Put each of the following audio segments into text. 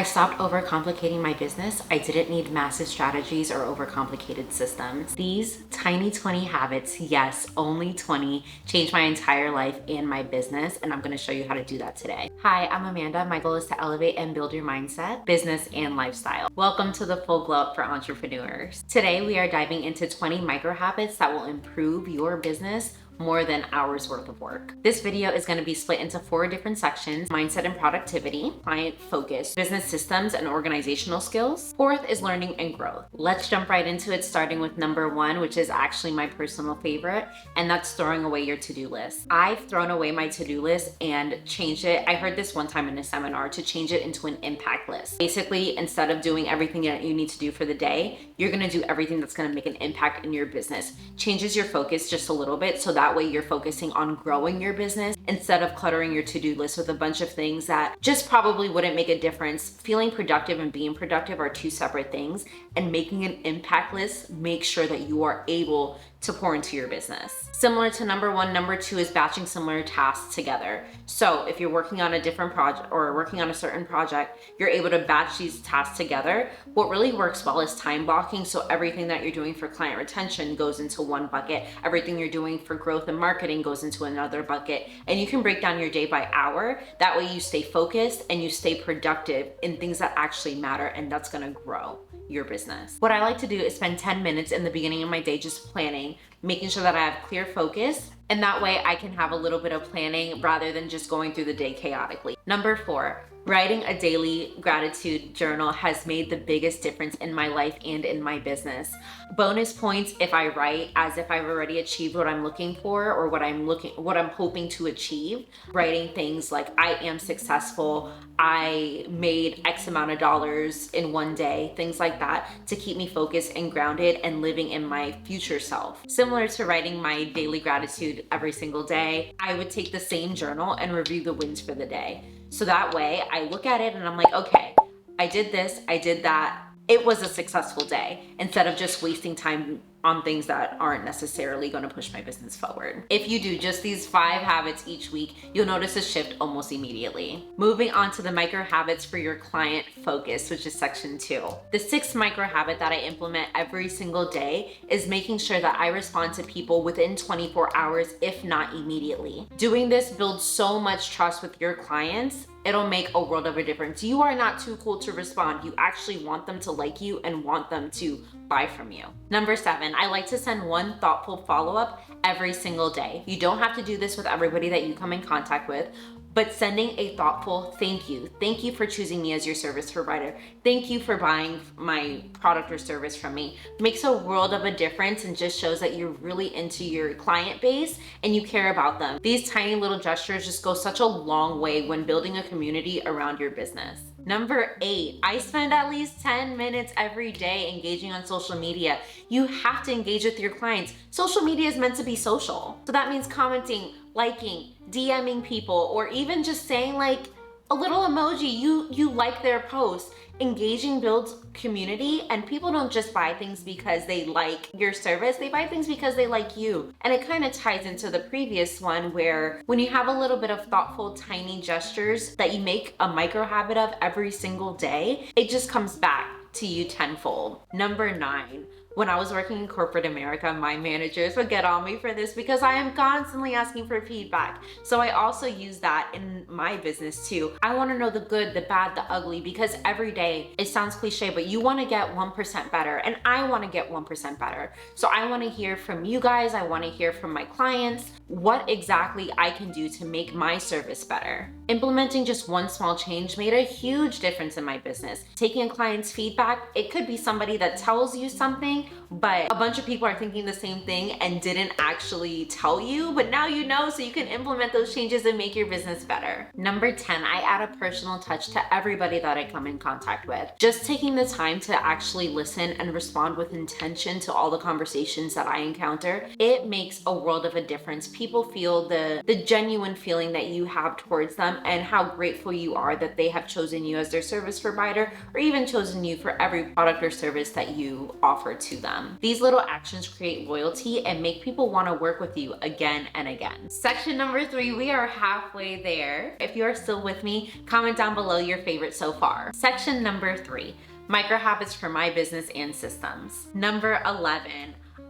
stopped overcomplicating my business. I didn't need massive strategies or overcomplicated systems. These tiny 20 habits, yes, only 20, changed my entire life and my business, and I'm gonna show you how to do that today. Hi, I'm Amanda. My goal is to elevate and build your mindset, business, and lifestyle. Welcome to the Full Glow Up for Entrepreneurs. Today, we are diving into 20 micro habits that will improve your business more than hours worth of work. This video is going to be split into 4 different sections: mindset and productivity, client focus, business systems and organizational skills. 4th is learning and growth. Let's jump right into it, starting with number 1, which is actually my personal favorite, and that's throwing away your to-do list. I've thrown away my to-do list and changed it. I heard this one time in a seminar to change it into an impact list. Basically, instead of doing everything that you need to do for the day, you're going to do everything that's going to make an impact in your business. Changes your focus just a little bit, so that way you're focusing on growing your business instead of cluttering your to-do list with a bunch of things that just probably wouldn't make a difference. Feeling productive and being productive are 2 separate things, and making an impact list makes sure that you are able to pour into your business. Similar to number 1, number 2 is batching similar tasks together. So if you're working on a different project or working on a certain project, you're able to batch these tasks together. What really works well is time blocking. So everything that you're doing for client retention goes into one bucket. Everything you're doing for growth and marketing goes into another bucket. And you can break down your day by hour. That way you stay focused and you stay productive in things that actually matter, and that's gonna grow your business. What I like to do is spend 10 minutes in the beginning of my day just planning, making sure that I have clear focus, and that way I can have a little bit of planning rather than just going through the day chaotically. Number 4, writing a daily gratitude journal has made the biggest difference in my life and in my business. Bonus points if I write as if I've already achieved what I'm looking for or what I'm hoping to achieve. Writing things like, I am successful, I made X amount of dollars in one day, things like that, to keep me focused and grounded and living in my future self. Similar to writing my daily gratitude every single day, I would take the same journal and review the wins for the day. So that way I look at it and I'm like, okay, I did this, I did that. It was a successful day, instead of just wasting time on things that aren't necessarily going to push my business forward. If you do just these 5 habits each week, you'll notice a shift almost immediately. Moving on to the micro habits for your client focus, which is section 2. The 6th micro habit that I implement every single day is making sure that I respond to people within 24 hours, if not immediately. Doing this builds so much trust with your clients. It'll make a world of a difference. You are not too cool to respond. You actually want them to like you and want them to buy from you. Number 7, I like to send one thoughtful follow-up every single day. You don't have to do this with everybody that you come in contact with, but sending a thoughtful thank you. Thank you for choosing me as your service provider. Thank you for buying my product or service from me. Makes a world of a difference and just shows that you're really into your client base and you care about them. These tiny little gestures just go such a long way when building a community around your business. Number 8, I spend at least 10 minutes every day engaging on social media. You have to engage with your clients. Social media is meant to be social. So that means commenting, liking, DMing people, or even just saying like a little emoji, you like their post. Engaging builds community, and people don't just buy things because they like your service, they buy things because they like you. And it kind of ties into the previous one, where when you have a little bit of thoughtful, tiny gestures that you make a micro habit of every single day, it just comes back to you tenfold. Number 9, when I was working in corporate America, my managers would get on me for this because I am constantly asking for feedback. So I also use that in my business too. I want to know the good, the bad, the ugly, because every day, it sounds cliche, but you want to get 1% better, and I want to get 1% better. So I want to hear from you guys. I want to hear from my clients what exactly I can do to make my service better. Implementing just one small change made a huge difference in my business. Taking a client's feedback, it could be somebody that tells you something, but a bunch of people are thinking the same thing and didn't actually tell you, but now you know, so you can implement those changes and make your business better. Number 10, I add a personal touch to everybody that I come in contact with. Just taking the time to actually listen and respond with intention to all the conversations that I encounter, it makes a world of a difference. People feel the genuine feeling that you have towards them and how grateful you are that they have chosen you as their service provider, or even chosen you for every product or service that you offer to to them. These little actions create loyalty and make people want to work with you again and again. Section number 3, we are halfway there. If you are still with me, comment down below your favorite so far. Section number 3, micro habits for my business and systems. Number 11,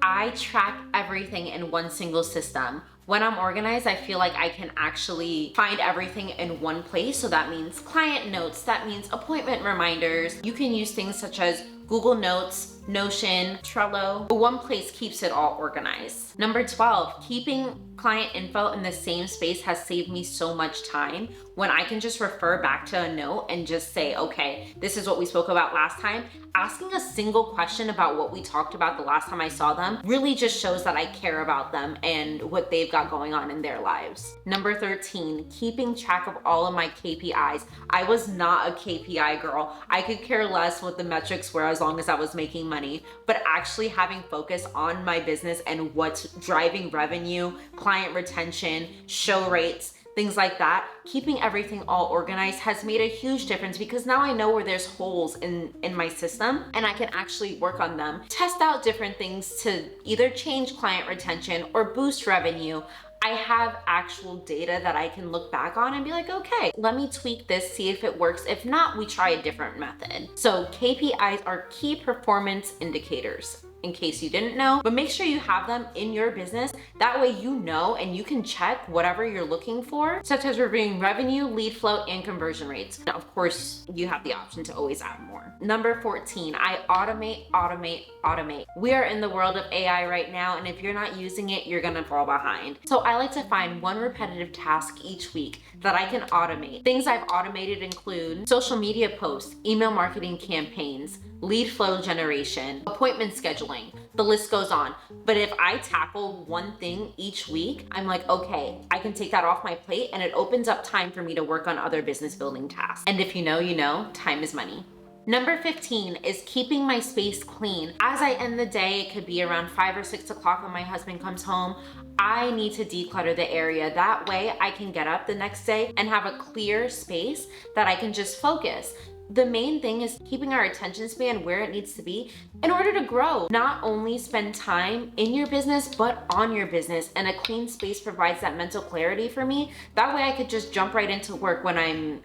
I track everything in one single system. When I'm organized, I feel like I can actually find everything in one place. So that means client notes, that means appointment reminders. You can use things such as Google Notes, Notion, Trello, but one place keeps it all organized. Number 12, keeping client info in the same space has saved me so much time when I can just refer back to a note and just say, okay, this is what we spoke about last time. Asking a single question about what we talked about the last time I saw them really just shows that I care about them and what they've got going on in their lives. Number 13, keeping track of all of my KPIs. I was not a KPI girl. I could care less what the metrics were as long as I was making money, but actually having focus on my business and what's driving revenue, client retention, show rates, things like that, keeping everything all organized has made a huge difference because now I know where there's holes in my system and I can actually work on them. Test out different things to either change client retention or boost revenue. I have actual data that I can look back on and be like, okay, let me tweak this, see if it works. If not, we try a different method. So KPIs are key performance indicators, in case you didn't know, but make sure you have them in your business. That way you know and you can check whatever you're looking for, such as reviewing revenue, lead flow, and conversion rates. Now, of course, you have the option to always add more. Number 14, I automate. We are in the world of AI right now, and if you're not using it, you're gonna fall behind. So I like to find one repetitive task each week that I can automate. Things I've automated include social media posts, email marketing campaigns, lead flow generation, appointment scheduling, the list goes on. But if I tackle one thing each week, I'm like, okay, I can take that off my plate and it opens up time for me to work on other business building tasks. And if you know, time is money. Number 15 is keeping my space clean. As I end the day, it could be around 5 or 6 o'clock when my husband comes home, I need to declutter the area. That way I can get up the next day and have a clear space that I can just focus. The main thing is keeping our attention span where it needs to be in order to grow. Not only spend time in your business, but on your business. And a clean space provides that mental clarity for me. That way I could just jump right into work when I'm,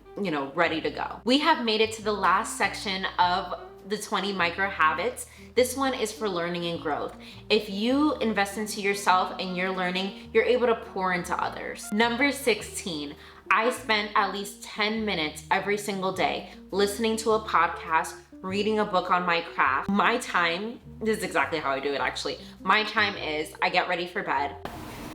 ready to go. We have made it to the last section of the 20 micro habits. This one is for learning and growth. If you invest into yourself and you're learning, you're able to pour into others. Number 16, I spend at least 10 minutes every single day listening to a podcast, reading a book on my craft. My time, this is exactly how I do it actually. My time is I get ready for bed,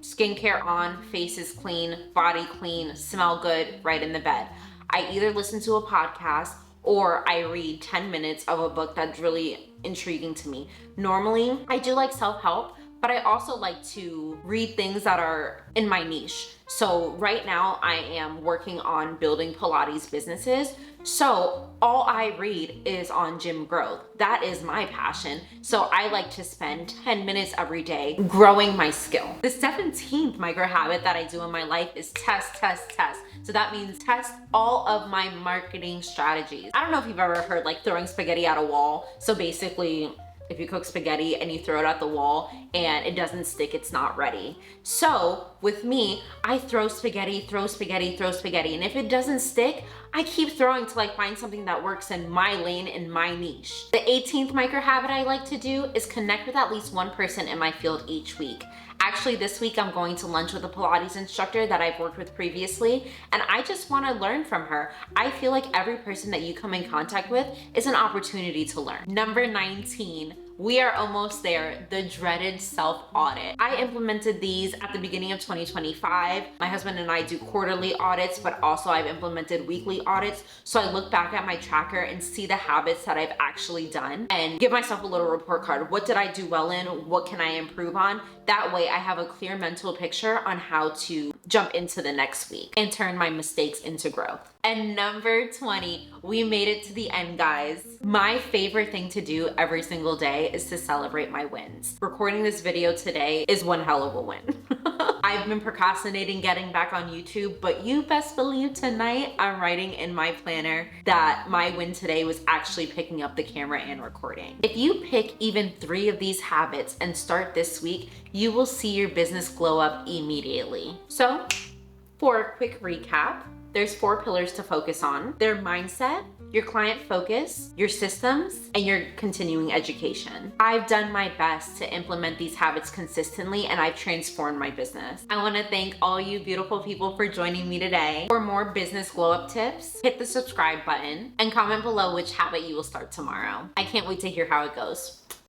skincare on, face is clean, body clean, smell good, right in the bed. I either listen to a podcast or I read 10 minutes of a book that's really intriguing to me. Normally, I do like self-help, but I also like to read things that are in my niche. So right now I am working on building Pilates businesses. So all I read is on gym growth. That is my passion. So I like to spend 10 minutes every day growing my skill. The 17th micro habit that I do in my life is test. So that means test all of my marketing strategies. I don't know if you've ever heard like throwing spaghetti at a wall. So basically, if you cook spaghetti and you throw it at the wall and it doesn't stick, it's not ready. So with me, I throw spaghetti. And if it doesn't stick, I keep throwing till I find something that works in my lane, in my niche. The 18th micro habit I like to do is connect with at least one person in my field each week. Actually, this week I'm going to lunch with a Pilates instructor that I've worked with previously, and I just want to learn from her. I feel like every person that you come in contact with is an opportunity to learn. Number 19, we are almost there, the dreaded self-audit. I implemented these at the beginning of 2025. My husband and I do quarterly audits, but also I've implemented weekly audits. So I look back at my tracker and see the habits that I've actually done and give myself a little report card. What did I do well in? What can I improve on? That way I have a clear mental picture on how to jump into the next week and turn my mistakes into growth. And number 20, we made it to the end, guys. My favorite thing to do every single day is to celebrate my wins. Recording this video today is one hell of a win. I've been procrastinating getting back on YouTube, but you best believe tonight I'm writing in my planner that my win today was actually picking up the camera and recording. If you pick even 3 of these habits and start this week, you will see your business glow up immediately. So, for a quick recap, there's 4 pillars to focus on. Their mindset, your client focus, your systems, and your continuing education. I've done my best to implement these habits consistently, and I've transformed my business. I want to thank all you beautiful people for joining me today. For more business glow up tips, hit the subscribe button and comment below which habit you will start tomorrow. I can't wait to hear how it goes.